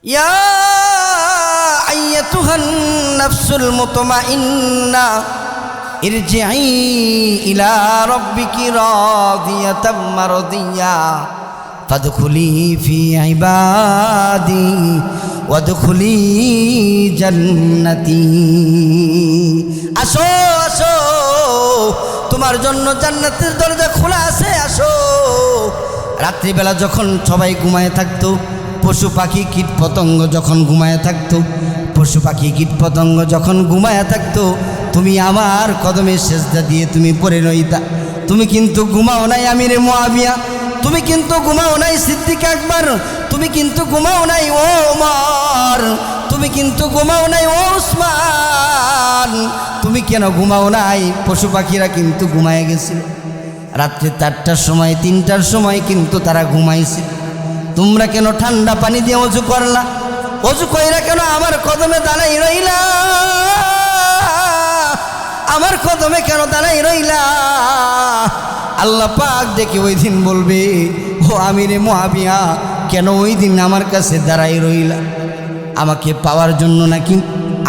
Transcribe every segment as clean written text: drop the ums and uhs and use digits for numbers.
ইয়া আইয়াতুহান নাফসুল মুতমাইন্না ইরজিই ইলা রাব্বিকি রাদিয়াতাম মারদিয়া ফাদখুলি ফি ইবাদি ওয়াদখুলি জান্নাতি। আসো আসো, তোমার জন্য জান্নাতের দরজা খোলা আছে, আসো। রাত্রিবেলা যখন সবাই ঘুমায় থাকতো, পশু পাখি কীট পতঙ্গ যখন ঘুমায় থাকতো, পশু পাখি কীট পতঙ্গ যখন ঘুমায় থাকতো, তুমি আমার কদমে সেজদা দিয়ে তুমি পড়ে রইতা। তুমি কিন্তু ঘুমাও নাই আমিরে মুআবিয়া, তুমি কিন্তু ঘুমাও নাই সিদ্দিক আকবর, তুমি কিন্তু ঘুমাও নাই ও ওমর, তুমি কিন্তু ঘুমাও নাই ও উসমান। তুমি কেন ঘুমাও নাই? পশু পাখিরা কিন্তু ঘুমায় গেছিল। রাত্রে 4টার সময় 3টার সময় কিন্তু তারা ঘুমাইছে। তোমরা কেন ঠান্ডা পানি দিয়ে অজু করলা? অজু কইরা কেন আমার কদমে দাঁড়াই রইলা? আমার কদমে কেন দাঁড়াই রইলা? আল্লাহ পাক দেখে ওই দিন বলবে, ও আমিরে মুআবিয়া, কেন ওই দিন আমার কাছে দাঁড়াই রইলা? আমাকে পাওয়ার জন্য নাকি?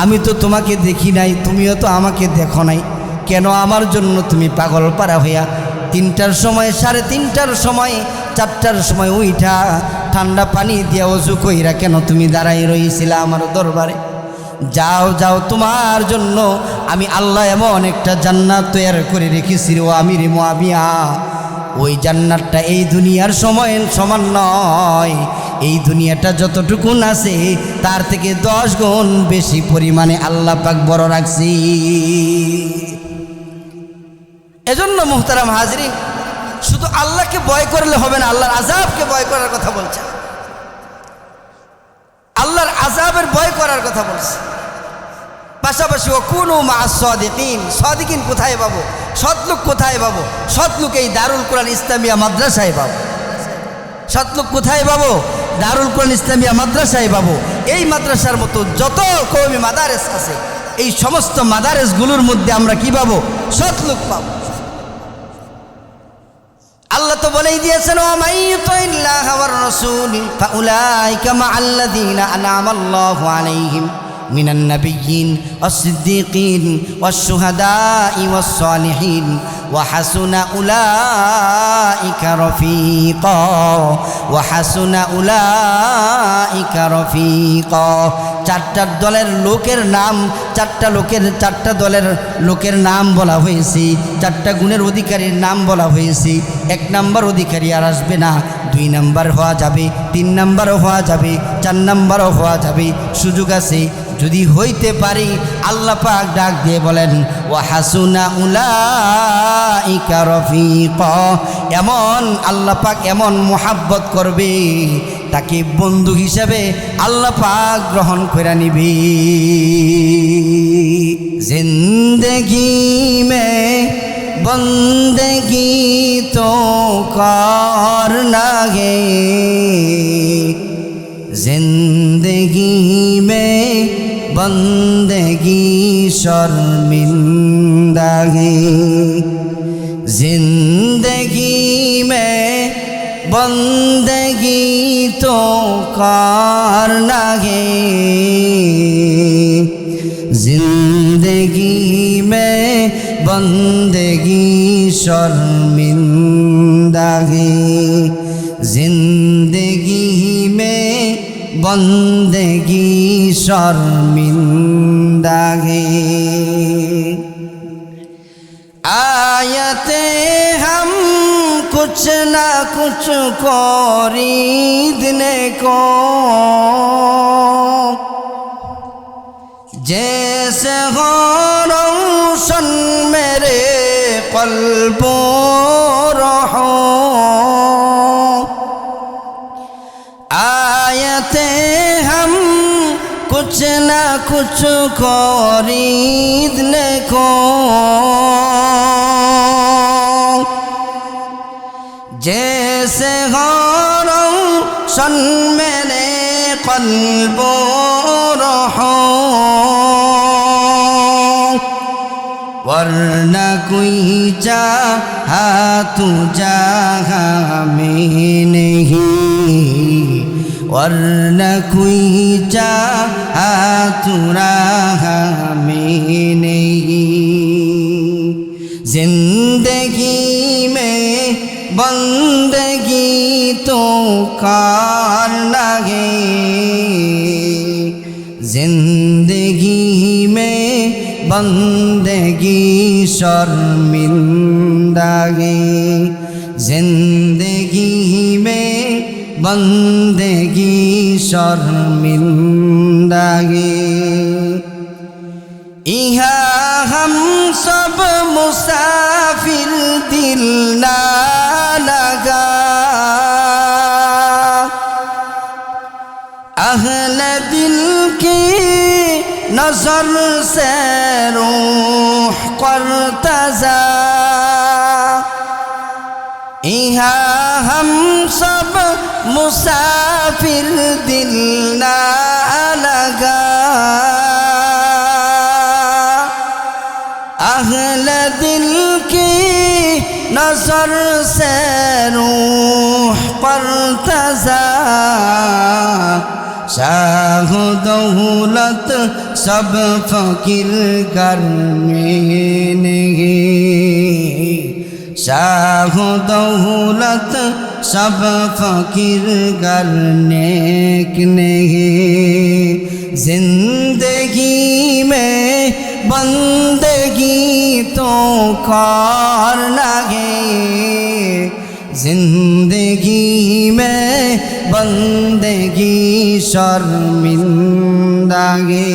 আমি তো তোমাকে দেখি নাই, তুমিও তো আমাকে দেখো নাই, কেন আমার জন্য তুমি পাগল পারা হইয়া 3টার সময়, 3:30টার সময়, 4টার সময় উইঠা ঠান্ডা পানি দিয়া অজু কইরা কেন তুমি দাঁড়াই রইছিলা আমার দরবারে? যাও যাও, তোমার জন্য আমি আল্লাহ এমন একটা জান্নাত তৈরি করে রেখেছি ও আমিরে মুআবিয়া। ওই জান্নাতটা এই দুনিয়ার সময়ের সমান নয়। এই দুনিয়াটা যতটুকুন আছে তার থেকে 10 গুণ বেশি পরিমাণে আল্লাহ পাক বড় রাখছি। এজন্য মুহতারাম হাজরিন, শুধু আল্লাহকে ভয় করলে হবে না, আল্লাহর আযাবকে ভয় করার কথা বলছে। আল্লাহর আযাবের ভয় করার কথা বলছে। পাশাপাশি ওয়াকুনু মা'আস সাদিকিন, সাদিকিন কোথায় পাবো? সৎলোক কোথায় পাবো? সৎলোক এই দারুল কোরআন ইসলামিয়া মাদ্রাসায় পাবো। সৎলোক কোথায় পাবো? দারুল কোরআন ইসলামিয়া মাদ্রাসায় পাবো। এই মাদ্রাসার মতো যত কওমি মাদারেস আছে, এই সমস্ত মাদারেসগুলোর মধ্যে আমরা কি পাবো? সৎলোক পাবো। আল্লাহ তো বলেই দিয়েছেন, ওয়া মাইয়ুতিল্লাহা ওয়ার রাসূল ফাউলাইকা মা'আল্লাযীনা আন'আমাল্লাহু আলাইহিম মিনান নাবিয়্যিন ওয়াস-সিদ্দীকিন ওয়াশ-শুহাদা'i ওয়াস-সালিহিন ওয়া হাসুনা উলাইকা রফিকা, ওয়া হাসুনা উলাইকা রফিকা। 4টা দলের লোকের নাম, 4টা দলের লোকের নাম বলা হয়েছে, 4টা গুণের অধিকারীর নাম বলা হয়েছে। 1 নাম্বার অধিকারী আর আসবে না, 2 নাম্বার হওয়া যাবে, 3 নাম্বারও হওয়া যাবে, 4 নাম্বারও হওয়া যাবে, সুযোগ আছে। যদি হইতে পারি, আল্লাহ পাক ডাক দিয়ে বলেন, ওয়া হাসুনা উলাইকা রফিকা। এমন আল্লাহ পাক এমন মোহাব্বত করবে, তাকে বন্ধু হিসাবে আল্লাহ পাক গ্রহণ করে নিবে। জিন্দেগি মে বন্দেগি তো করনা হে, जिंदगी में बंदगी शर्मिंदा है, जिंदगी में बंदगी तो करना है, जिंदगी में बंदगी शर्मिंदा है, जिंदगी में बंदगी शर्मिंदा है। आयते हम कुछ ना कुछ खरीदने को, जैसे हो रोशन मेरे क़ल्बो रहो, आयते हम कुछ ना कुछ खरीदने को, जैसे हो रोशन मेरे क़ल्बो रहो, वरना कोई चाहा तू जहाँ में नहीं, वरना कोई चाहत राह में नहीं। जिंदगी में बंदगी तो करना है, जिंदगी में बंदगी शर्मिंदा है, जिंदगी में बंदगी शर्मिंदा है। यहाँ हम सब मुसाफिर दिल ना लगा, अहले दिल की नजर से रूह कर्तजा। यहाँ हम सब मुसाफिर दिल ना लगा, अहले दिल की नजर से रूह पर्तजा। शाह दौलत सब फकीर घर में नहीं, शाह दौलत सब फकीर घर नेक नहीं। जिंदगी में बंदगी तो करना है, जिंदगी में बंदगी शर्मिंदा है,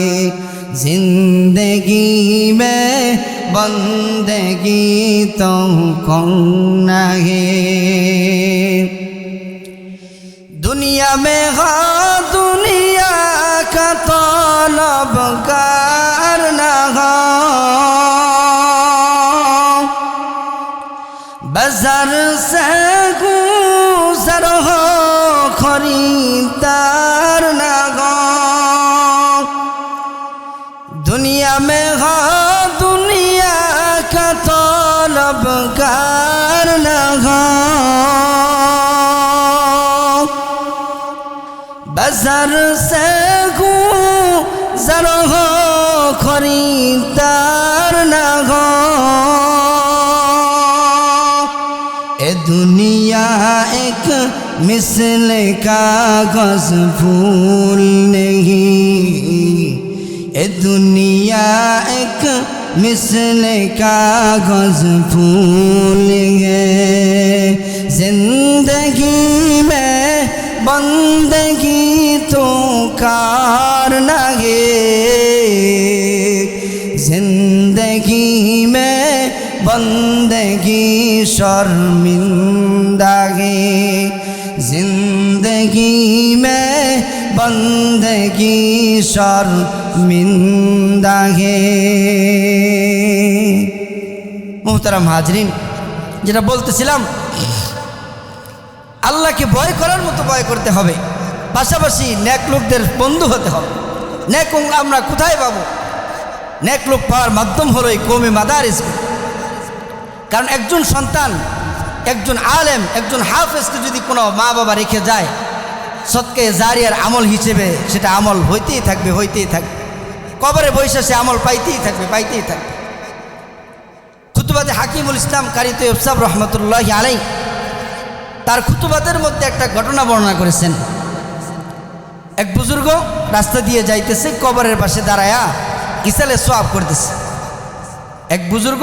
जिंदगी में बंदगी तो करना है। दुनिया में हाँ दुनिया का तलबगार ना हो, बाजार से गुजर हो खरीदार ना हो। दुनिया में हो दुनिया का तलबगार ना हो, बाजार से गुजर हो खरीदार ना हो। ए दुनिया एक मिसल कागज फूल नहीं, ए दुनिया एक मिसल कागज फूल है। जिंदगी में बंदगी तो करना है, जिंदगी में बंदगी शर्मिंदा है, जिंदगी में बंदगी शर्मिंदा है। मोहतरम हाजरीन, যেটা বলতেছিলাম আল্লাহকে ভয় করার মতো ভয় করতে হবে, পাশাপাশি নেক লোকদের বন্ধু হতে হবে। নেক আমরা কোথায় পাবো? নেক লোক পাওয়ার মাধ্যম হলো এই কওমে মাদারিস। কারণ একজন সন্তান, একজন আলেম, একজন হাফেজকে যদি কোনো মা বাবা রেখে যায়, সদকায়ে জারিয়ার আমল হিসেবে সেটা আমল হইতেই থাকবে, হইতেই থাকবে। কবরে বসে সে আমল পাইতেই থাকবে, পাইতেই থাকবে। খুতুবাতে হাকিমুল ইসলাম কারি তৈয়ব সাহেব রহমতুল্লাহি আলাইহি তার খুতুবাতের মধ্যে একটা ঘটনা বর্ণনা করেছেন। এক বুজুর্গ রাস্তা দিয়ে যাইতেছে, কবরের পাশে দাঁড়ায়া ইসালে সোয়াব করতেছে। এক বুজুর্গ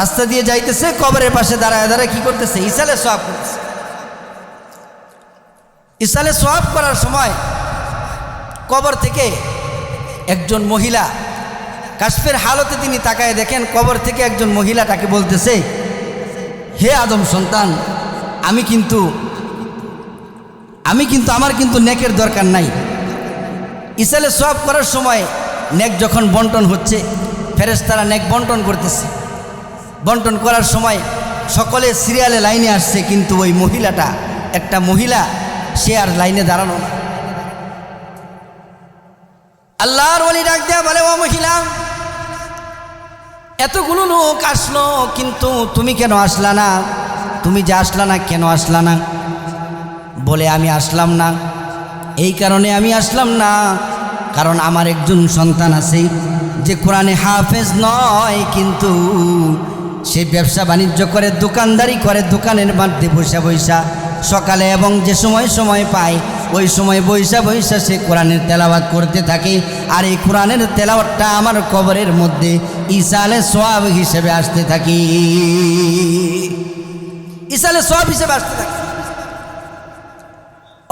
রাস্তা দিয়ে যাইতেছে, কবরের পাশে দাঁড়ায় দাঁড়ায় কি করতেছে? ইসালে সোয়াব করতেছে। ইসালে সোয়াব করার সময় কবর থেকে একজন মহিলা কাশফের হালতে তিনি তাকায় দেখেন, কবর থেকে একজন মহিলা তাকে বলতেছে, হে আদম সন্তান, আমি কিন্তু আমার কিন্তু নেকের দরকার নাই। ইসালে সোয়াব করার সময় নেক যখন বন্টন হচ্ছে, ফেরেশতারা নেক বন্টন করতেছে। বন্টন করার সময় সকলে সিরিয়ালে লাইনে আসছে, কিন্তু ওই মহিলাটা, একটা মহিলা, সে আর লাইনে দাঁড়ানো না। আল্লাহর ওলি ডাক দেয়া বলে, ও মহিলা, এতগুলো লোক আসলো, কিন্তু তুমি কেন আসলা না? তুমি যে আসলা না, কেন আসলা না? বলে, আমি আসলাম না এই কারণে আমি আসলাম না, কারণ আমার একজন সন্তান আছে যে কোরআনে হাফেজ নয়, কিন্তু সে ব্যবসা বাণিজ্য করে, দোকানদারি করে, দোকানের মধ্যে বৈশা বৈশা সকালে এবং যে সময় পায় ওই সময় বৈশা বৈশা সে কোরআনের তেলাওয়াত করতে থাকে। আর এই কোরআনের তেলাওয়াতটা আমার কবরের মধ্যে ইসালে সোয়াব হিসেবে আসতে থাকে, ইসালে সোয়াব হিসেবে আসতে থাকে।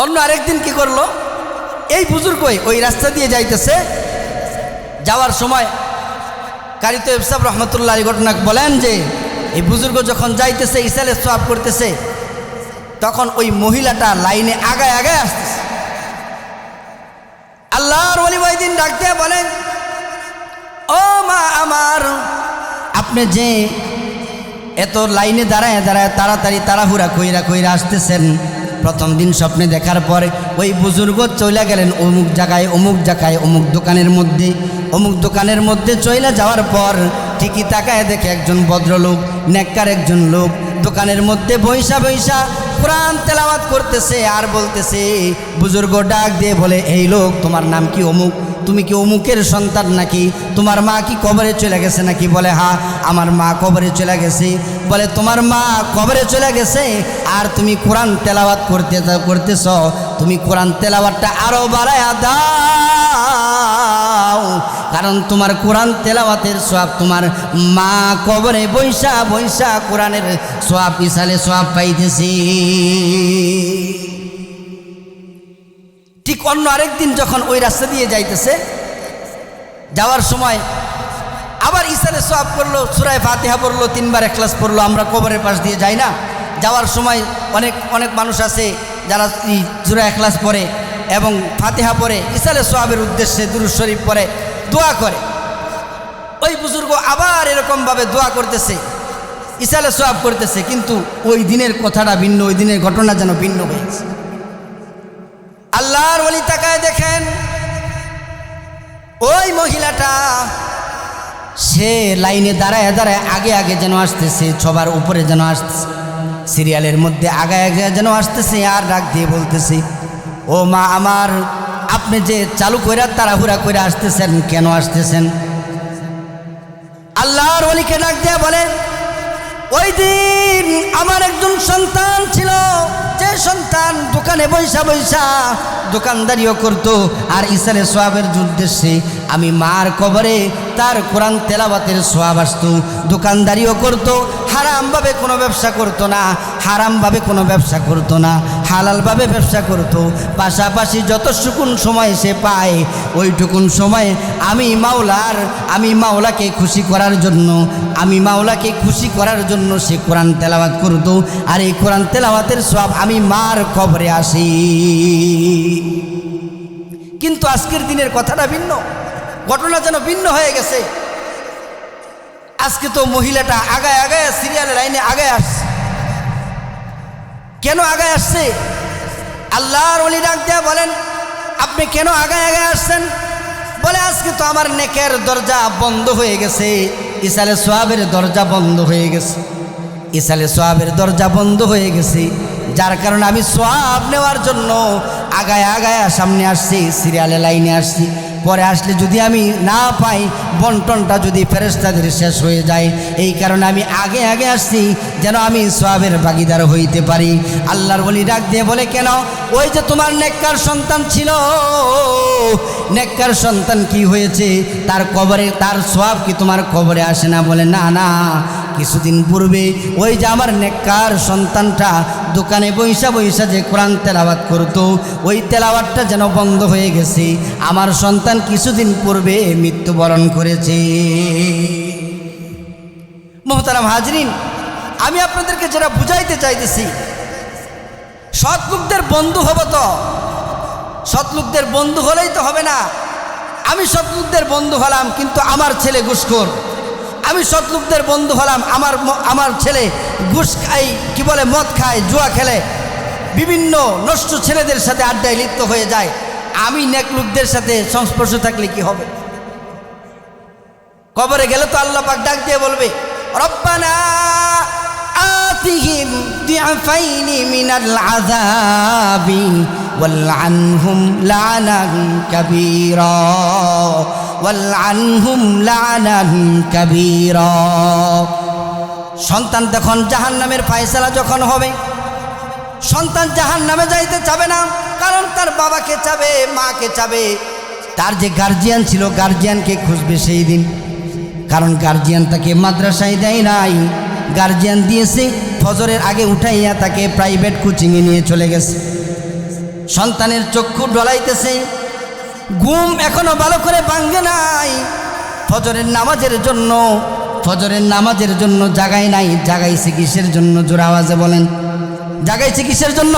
অন্য আরেকদিন কি করলো, এই বুজুর্গ ওই রাস্তা দিয়ে যাইতেছে, যাওয়ার সময় কারি তৈয়ব সাহেব রহমতুল্লাহ আলী ঘটনা বলেন যে এই বুজুর্গ যখন যাইতেছে ইসালে সোয়াব করতেছে, তখন ওই মহিলাটা লাইনে আগায় আগায় আসতেছে। আল্লাহর ওলি ওই দিন ডাক দিয়ে বলেন, ও মা আমার, আপনি যে এত লাইনে দাঁড়ায় দাঁড়ায় তাড়াতাড়ি তাড়াহুড়া কইরা আসতেছেন, প্রথম দিন স্বপ্নে দেখার পরে ওই বুজুর্গ চলে গেলেন অমুক জায়গায় অমুক দোকানের মধ্যে চলে যাওয়ার পর ঠিকই তাকায় দেখে একজন ভদ্রলোক, নেককার একজন লোক দোকানের মধ্যে বৈশা বৈশা কোরআন তেলাওয়াত করতেছে আর বলতেছে। বুজুর্গ ডাক দিয়ে বলে, এই লোক, তোমার নাম কি অমুক? তুমি কি অমুকের সন্তান নাকি? তোমার মা কি কবরে চলে গেছে নাকি? বলে, হ্যাঁ, আমার মা কবরে চলে গেছে। বলে, তোমার মা কবরে চলে গেছে আর তুমি কোরআন তেলাওয়াত করতেছ, তুমি কোরআন তেলাওয়াতটা আরো বাড়ায়া দাও, কারণ তোমার কোরআন তেলাওয়াতের সওয়াব তোমার মা কবরে বৈশা বৈশা কোরআনের সওয়াব ইসালে সওয়াব পাইতেছে। ঠিক অন্য আরেকদিন যখন ওই রাস্তা দিয়ে যাইতেছে, যাওয়ার সময় আবার ইসালে সওয়াব করলো, সূরা ফাতিহা পড়লো, 3 বার ইখলাস পড়লো। আমরা কবরের পাশ দিয়ে যাই না, যাওয়ার সময় অনেক মানুষ আছে যারা সূরা ইখলাস পড়ে এবং ফাতিহা পড়ে, ইসালে সওয়াবের উদ্দেশ্যে দুরূদ শরীফ পড়ে, দোয়া করে। ওই বুজুর্গ আবার এরকমভাবে দোয়া করতেছে, ইসালে সওয়াব করতেছে, কিন্তু ওই দিনের কথাটা ভিন্ন, ওই দিনের ঘটনা যেন ভিন্ন হয়েছে। আল্লাহর ওলি তাকায় দেখেন ওই মহিলাটা সে লাইনে দাঁড়ায় দাঁড়ায় আগে যেন আসতেছে, সবার উপরে যেন আসতেছে, সিরিয়ালের মধ্যে আগে যেন আসতেছে, আর ডাক দিয়ে বলতেছে, ও মা আমার, আপনি যে চালু কইরা তাড়াহুড়া করে আসতেছেন, কেন আসতেছেন? আল্লাহর ওলিকে ডাক দিয়ে বলেন, ওই দিন আমার একজন সন্তান ছিল, যে সন্তান দোকানে বৈশা বৈশা দোকানদারিও করতো আর ইসালে সোয়াবের উদ্দেশ্যে আমি মার কবরে তার কোরআন তেলাওয়াতের সোয়াব আসতো, দোকানদারিও করতো, হারামভাবে কোনো ব্যবসা করতো না, হালালভাবে ব্যবসা করতো। পাশাপাশি যত সুকুন সময় সে পায় ওইটুকুন সময় আমি মাওলাকে খুশি করার জন্য সে কোরআন তেলাওয়াত করতো, আর এই কোরআন তেলাওয়াতের সওয়াব আমি মার কবরে আসি। কিন্তু আজকের দিনের কথাটা ভিন্ন, ঘটনা যেন ভিন্ন হয়ে গেছে। আজকে তো মহিলাটা আগায় সিরিয়ালের লাইনে আগায় আসছে। কেন আগায় আসছে? আল্লাহর ওলি ডাক দিয়া বলেন, আপনি কেন আগায় আসছেন? বলে, আজকে তো আমার নেকের দরজা বন্ধ হয়ে গেছে, ইসালে সোয়াবের দরজা বন্ধ হয়ে গেছে, যার কারণে আমি সোয়াব নেওয়ার জন্য আগায় সামনে আসছি, সিরিয়ালে লাইনে আসছি। পরে আসলে যদি আমি না পাই, বন্টনটা যদি ফেরেশতাদের শেষ হয়ে যায়, এই কারণে আমি আগে আসছি যেন আমি সোয়াবের ভাগীদার হইতে পারি। আল্লাহর ওলি ডাক দিয়ে বলে, কেন? ওই যে তোমার নেককার সন্তান ছিল, নেককার সন্তান কি হয়েছে? তার কবরে তার সোয়াব কি তোমার কবরে আসে না? বলে, না, কিছুদিন পূর্বে ওই যে আমার নেককার সন্তানটা দোকানে বৈশা যে কোরআন তেলাওয়াত করতো, ওই তেলাওয়াতটা যেন বন্ধ হয়ে গেছে, আমার সন্তান কিছুদিন পূর্বে মৃত্যুবরণ করেছে। মুহতারাম হাজরিন, আমি আপনাদেরকে যেটা বুঝাইতে চাইতেছি, সৎ লোকদের বন্ধু হব তো, সৎ লোকদের বন্ধু হলেই তো হবে না। আমি সৎ লোকদের বন্ধু হলাম কিন্তু আমার ছেলে ঘুষখোর, আমি সৎ লোকদের বন্ধু হলাম, আমার ছেলে ঘুষ খাই, কি বলে, মদ খায়, জুয়া খেলে, বিভিন্ন নষ্ট ছেলেদের সাথে আড্ডায় লিপ্ত হয়ে যায়। আমি নেক লোকদের সাথে সংস্পর্শ থাকলে কি হবে? কবরে গেলে তো আল্লাহ পাক ডাক দিয়ে বলবে, রব্বানা আতিহিম দিআফাইনি মিনাল আযাবি ওয়ালআনহুম লা'নান কাবীরা ওয়ালআনহুম লা'নান কাবীরা। সন্তান তখন জাহান্নামের ফয়সালা যখন হবে, সন্তান জাহান্নামে যাইতে চাবে না, কারণ তার বাবাকে চাবে, মাকে চাবে, তার যে গার্জিয়ান ছিল গার্জিয়ানকে খুঁজবে সেই দিন। কারণ গার্জিয়ান তাকে মাদ্রাসায় দেয় নাই, গার্জিয়ান দিয়েছে ফজরের আগে উঠাইয়া তাকে প্রাইভেট কোচিংয়ে নিয়ে চলে গেছে। সন্তানের চক্ষু ডলাইতেছে, ঘুম এখনো ভালো করে ভাঙ্গে নাই, ফজরের নামাজের জন্য জাগায় নাই। জাগাইছে কিসের জন্য? জোরে আওয়াজে বলেন, জাগাইছে কিসের জন্য?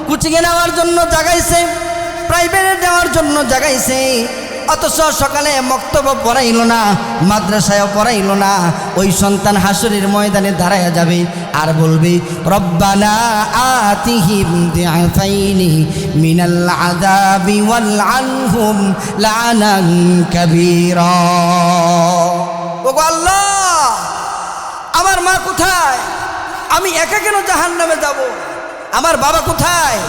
কোচিংয়ে নেওয়ার জন্য জাগাইছে, প্রাইভেটে দেওয়ার জন্য জাগাইছে। অথচ সকালে মক্তব্য পড়াইল না, মাদ্রাসায়ও পড়াইল না। ওই সন্তান হাসরের ময়দানে দাঁড়ায়া যাবে আর বলবে, রব্বানা আতিহিম দিআফাইনি মিনাল আযাবি ওয়ালআনহুম লা'নান কাবীরা। ওগো আল্লাহ, আমার মা কোথায়? আমি একা কেন জাহান্নামে যাব? আমার বাবা কোথায়?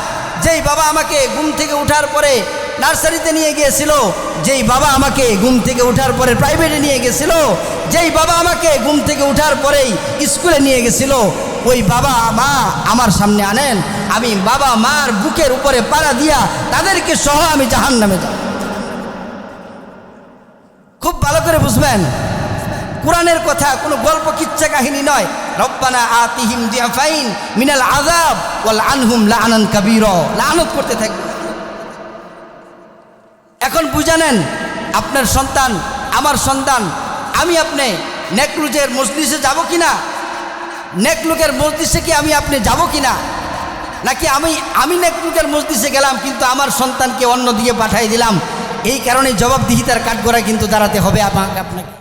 যেই বাবা আমাকে ঘুম থেকে উঠার পরে নার্সারিতে নিয়ে গিয়েছিল, যেই বাবা আমাকে ঘুম থেকে উঠার পরে প্রাইভেটে নিয়ে গেছিল, যেই বাবা আমাকে ঘুম থেকে উঠার পরেই স্কুলে নিয়ে গেছিল, ওই বাবা মা আমার সামনে আনেন, আমি বাবা মার বুকের উপরে পাড়া দিয়া তাদেরকে সহ আমি জাহান্নামে যাব। খুব ভালো করে বুঝবেন, কোরআনের কথা, কোনো গল্প কিচ্ছা কাহিনী নয়। রব্বানা আতিহিম দিআফাইন মিনাল আযাব ওয়ালআনহুম লা'নান কাবীরা, লানত করতে থাকবে। এখন বুঝে নেন, আপনার সন্তান, আমার সন্তান, আমি আপনি নেকলুজের মজলিসে যাব কিনা? নেকলুকের মজলিসে কি আমি আপনি যাব কিনা? নাকি আমি নেকলুকের মজলিসে গেলাম কিন্তু আমার সন্তানকে অন্য দিকে পাঠিয়ে দিলাম? এই কারণে জবাবদিহিতার কাঠগড়ায় কিন্তু দাঁড়াতে হবে আপনাকে।